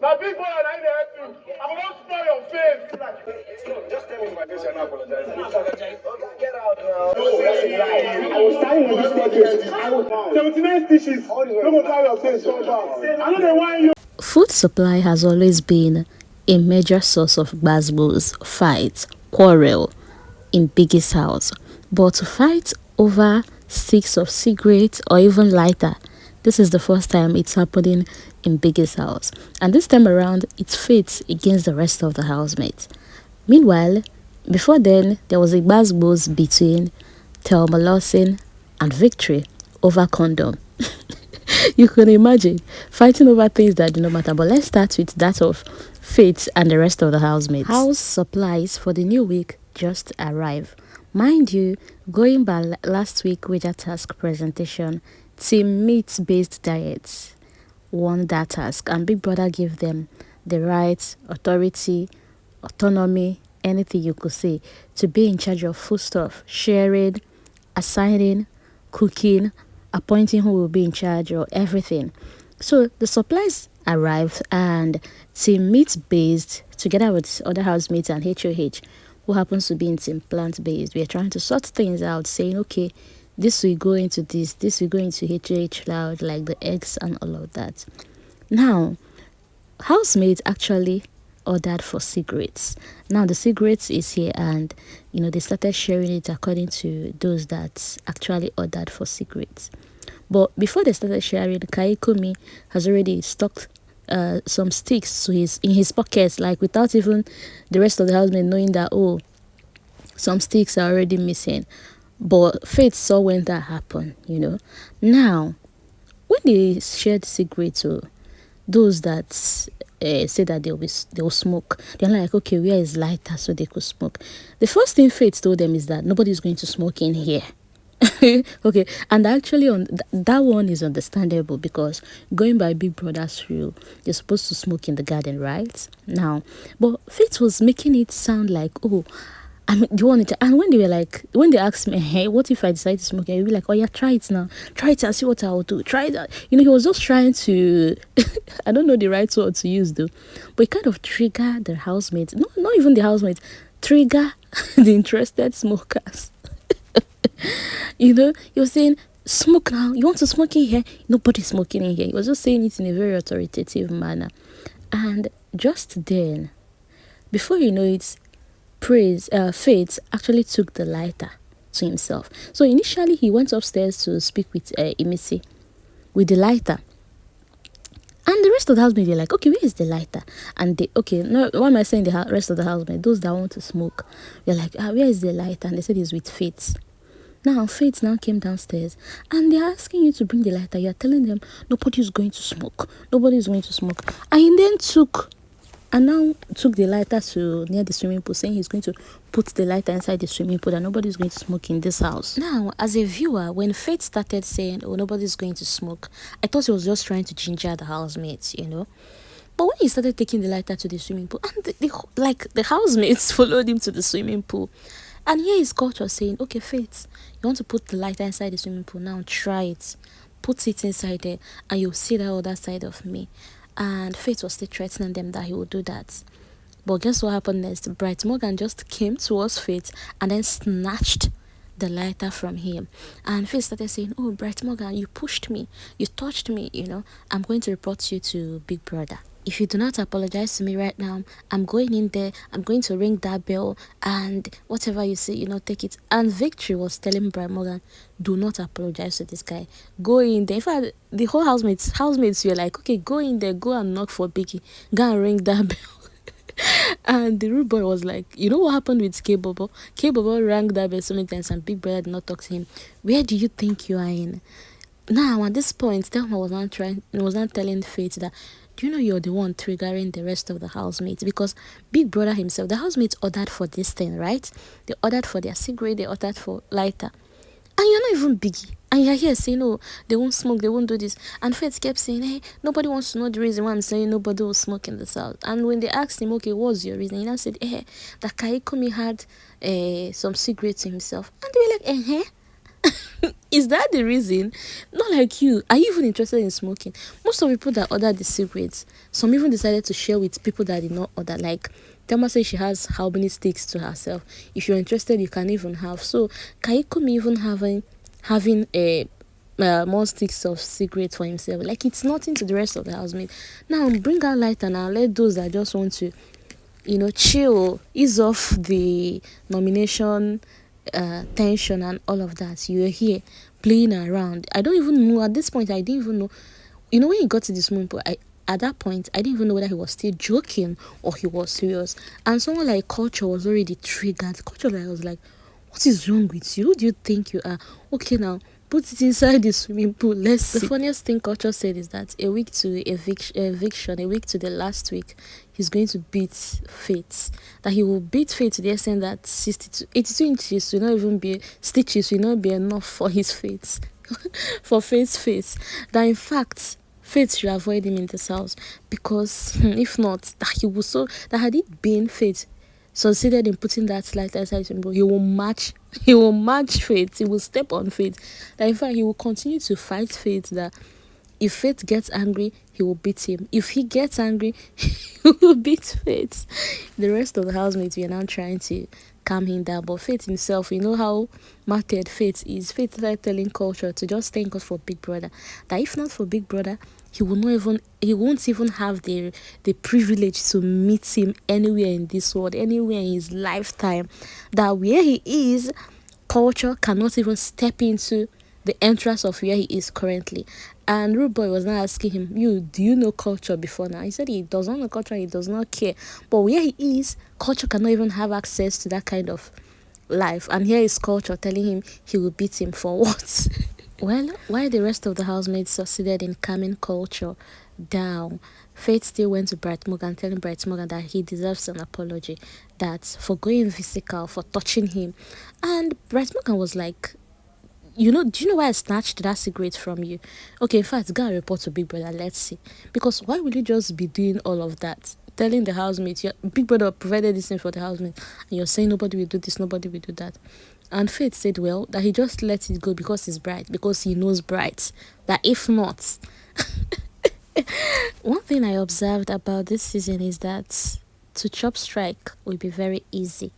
My big boy and I there too. I'm gonna spoil your face. Just tell me my face and I apologize. Okay, get out now. I was standing on this staircase. 79 stitches. No more carry your face so far. I know they want you. Food supply has always been a major source of gbasgbos, fights, quarrel in Biggie's house. But to fight over sticks of cigarettes or even lighter, this is the first time it's happening in Biggie's house. And this time around, it's fate against the rest of the housemates. Meanwhile, before then, there was a gbasgbos between Telma and Victory over condom. You can imagine fighting over things that do not matter. But let's start with that of Faith and the rest of the housemates. House supplies for the new week just arrived. Mind you, going by last week with a task presentation, team meat-based diets won that task, and Big Brother gave them the rights, authority, autonomy, anything you could say, to be in charge of foodstuff, sharing, assigning, cooking, appointing who will be in charge of everything. So the supplies arrived, and team meat based together with other housemates and HOH, who happens to be in team plant based, we are trying to sort things out, saying okay, this will go into this will go into HOH loud, like the eggs and all of that. Now housemates actually ordered for cigarettes. Now the cigarettes is here, and they started sharing it according to those that actually ordered for cigarettes. But before they started sharing, Kaikomi has already stocked some sticks in his pockets, like without even the rest of the housemate knowing that, oh, some sticks are already missing. But Faith saw when that happened. Now when they shared cigarettes to those that say that they will smoke, they're like, okay, where is lighter so they could smoke? The first thing Faith told them is that nobody's going to smoke in here. Okay, and actually on that one is understandable, because going by Big Brother's rule, you're supposed to smoke in the garden, right? Now, but Faith was making it sound like, oh, do you want it? And when they asked me, hey, what if I decide to smoke? I'll be like, oh yeah, try it now. Try it and see what I will do. Try that. He was just trying to, I don't know the right word to use though, but it kind of trigger the housemates. No, not even the housemates. Trigger the interested smokers. He was saying, smoke now. You want to smoke in here? Nobody's smoking in here. He was just saying it in a very authoritative manner. And just then, before you know it, Faith actually took the lighter to himself. So initially he went upstairs to speak with Emisi with the lighter. And the rest of the housemates were like, okay, where is the lighter? And why am I saying the rest of the housemates? Those that want to smoke, they're like, where is the lighter? And they said it's with Faith. Now Faith now came downstairs, and they're asking you to bring the lighter. You're telling them nobody's going to smoke. Nobody's going to smoke. And he then took the lighter to near the swimming pool, saying he's going to put the lighter inside the swimming pool, and nobody's going to smoke in this house. Now, as a viewer, when Faith started saying, oh, nobody's going to smoke, I thought he was just trying to ginger the housemates, But when he started taking the lighter to the swimming pool, and the housemates followed him to the swimming pool, and here is culture saying, okay, Faith, you want to put the lighter inside the swimming pool, now try it. Put it inside there, and you'll see the other side of me. And Faith was still threatening them that he would do that. But guess what happened next? Bright Morgan just came towards Faith and then snatched the lighter from him. And Faith started saying, oh, Bright Morgan, you pushed me. You touched me, I'm going to report you to Big Brother. If you do not apologize to me right now, I'm going in there, I'm going to ring that bell, and whatever you say, take it. And Victory was telling Brian Morgan, do not apologize to this guy. Go in there. In fact, the whole housemates were like, okay, go in there, go and knock for Biggie. Go and ring that bell. And the rude boy was like, you know what happened with K-Bobo? K-Bobo rang that bell so many times, and Big Brother did not talk to him. Where do you think you are in? Now, at this point, Telma was not telling Faith that, do you know you're the one triggering the rest of the housemates? Because Big Brother himself, the housemates ordered for this thing, right? They ordered for their cigarette, they ordered for lighter. And you're not even Biggie. And you're here saying, oh, they won't smoke, they won't do this. And Faith kept saying, hey, nobody wants to know the reason why I'm saying nobody will smoke in this house. And when they asked him, okay, what's your reason? He now said, that Kaikumi had some cigarettes himself. And they were like, is that the reason? Not like you. Are you even interested in smoking? Most of the people that ordered the cigarettes, some even decided to share with people that did not order. Like, Telma says she has how many sticks to herself. If you're interested, you can even have. So, Kaikumi even having a more sticks of cigarettes for himself. Like, it's nothing to the rest of the housemates. Now, bring out light and I'll let those that just want to, chill, ease off the nomination tension and all of that. You're here playing around. I don't even know at this point. I didn't even know. When he got to this moment, at that point I didn't even know whether he was still joking or he was serious. And someone like Culture was already triggered. Culture was like, what is wrong with you? Who do you think you are? Okay, now put it inside the swimming pool. Let's see. The funniest thing Culture said is that a week to eviction, a week to the last week, he's going to beat Faith. That he will beat Faith to the extent that 82 inches will not even be stitches will not be enough for his face, for Faith's face. That in fact, Faith should avoid him in this house because if not, that had it been Faith succeeded in putting that light outside him, he will match Faith. He will step on Faith. That in fact he will continue to fight Faith. That if Faith gets angry, he will beat him. If he gets angry, he will beat Faith. The rest of the housemates were now trying to calm him down, but Faith himself, you know how martyred Faith is. Faith started telling Culture to just thank God for Big Brother. That if not for Big Brother, he won't even have the privilege to meet him anywhere in this world, anywhere in his lifetime. That where he is, Culture cannot even step into the entrance of where he is currently. And Rude Boy was now asking him, do you know Culture before now? He said he does not know Culture, he does not care. But where he is, Culture cannot even have access to that kind of life. And here is Culture telling him he will beat him for what? Well, while the rest of the housemates succeeded in calming Culture down, Faith still went to Bright Morgan, telling Bright Morgan that he deserves an apology, that for going physical, for touching him. And Bright Morgan was like, do you know why I snatched that cigarette from you? Okay, in fact, go and report to Big Brother, let's see. Because why will you just be doing all of that? Telling the housemates, Big Brother provided this thing for the housemates, and you're saying nobody will do this, nobody will do that. And Faith said, well, that he just let it go because he's Bright, because he knows Bright. That if not... One thing I observed about this season is that to chop strike will be very easy.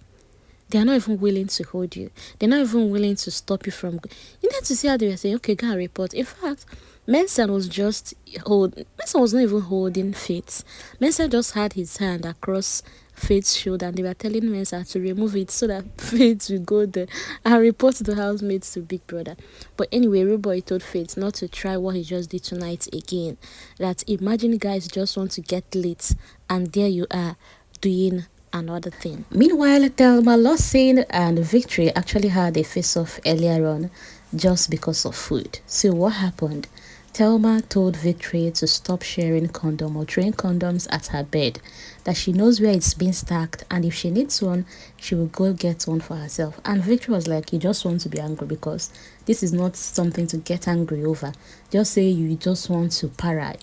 They are not even willing to hold you. They're not even willing to stop you from... You need to see how they were saying, okay, go and report. In fact, Mensah was not even holding Faith. Mensah just had his hand across Faith's shoulder, and they were telling Mensah to remove it so that Faith will go there and report the housemates to Big Brother. But anyway, Rude Boy told Faith not to try what he just did tonight again. That imagine guys just want to get lit, and there you are doing another thing. Meanwhile, Telma, Lawson and Victory actually had a face-off earlier on just because of food. So what happened? Telma told Victory to stop sharing condom or throwing condoms at her bed, that she knows where it's been stacked, and if she needs one, she will go get one for herself. And Victory was like, you just want to be angry because this is not something to get angry over. Just say you just want to para.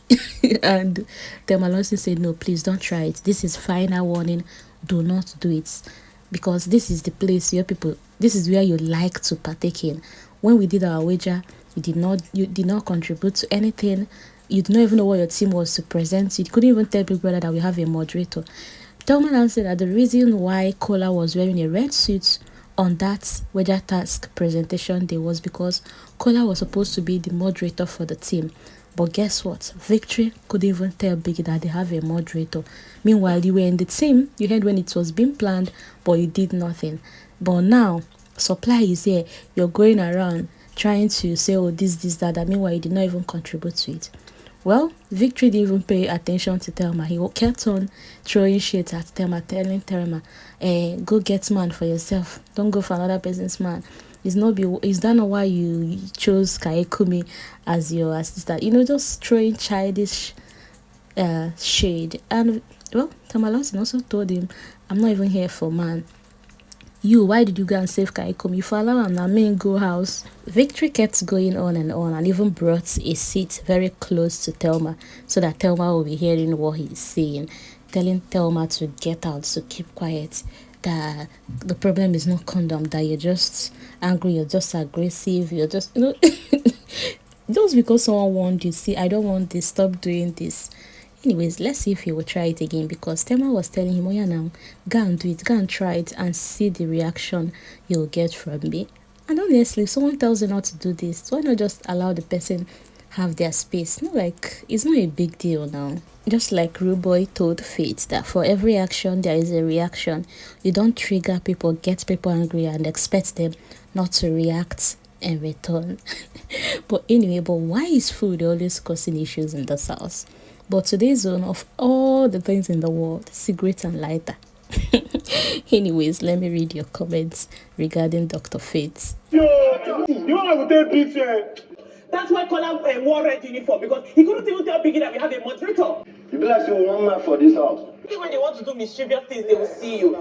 And Telma Lawson said, no, please don't try it. This is final warning. Do not do it, because this is the place where this is where you like to partake in. When we did our wager, you did not contribute to anything. You did not even know what your team was to present. You couldn't even tell Big Brother that we have a moderator. Telma answered that the reason why Kola was wearing a red suit on that wager task presentation day was because Kola was supposed to be the moderator for the team. But guess what? Victory couldn't even tell Biggie that they have a moderator. Meanwhile, you were in the team. You heard when it was being planned, but you did nothing. But now, supply is here. You're going around trying to say, oh, this, that. Meanwhile, you did not even contribute to it. Well, Victory didn't even pay attention to Telma. He kept on throwing shit at Telma, telling Telma, go get man for yourself. Don't go for another person's man. Is that not why you chose Kaikumi as your assistant? Just throwing childish shade. And well, Telma Lawson also told him, I'm not even here for man. You, why did you go and save Kaikom? You follow him now, main go house. Victory kept going on and even brought a seat very close to Telma so that Telma will be hearing what he's saying, telling Telma to get out, to keep quiet, that the problem is not condom, that you're just angry, you're just aggressive, you're just, just because someone warned you, see, I don't want this, stop doing this. Anyways, let's see if he will try it again, because Tema was telling him, oh yeah, now go and do it, go and try it and see the reaction you'll get from me. And honestly, if someone tells you not to do this, why not just allow the person have their space? Not like it's not a big deal now. Just like Ruboy told Faith that for every action there is a reaction. You don't trigger people, get people angry and expect them not to react in return. But anyway, but why is food always causing issues in this house? But today's one, of all the things in the world, cigarette and lighter. Anyways, let me read your comments regarding Dr. Faith. Yo, you want to take picture? That's why Kola wore red uniform, because he couldn't even tell Biggie that we have a moderator. You be like you one man for this house. Even when they want to do mischievous things, they will see you.